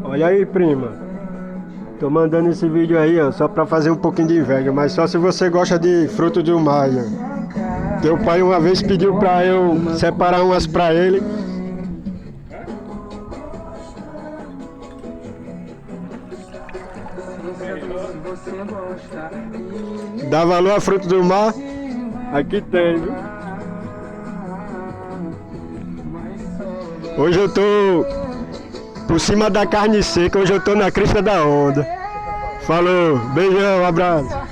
Olha aí, prima. Tô mandando esse vídeo aí, ó, só pra fazer um pouquinho de inveja, mas só se você gosta de frutos do mar, ó. Teu pai uma vez pediu pra eu separar umas pra ele. Dá valor a frutos do mar? Aqui tem, viu? Hoje eu tô por cima da carne seca, hoje eu tô na crista da onda. Falou, beijão, abraço.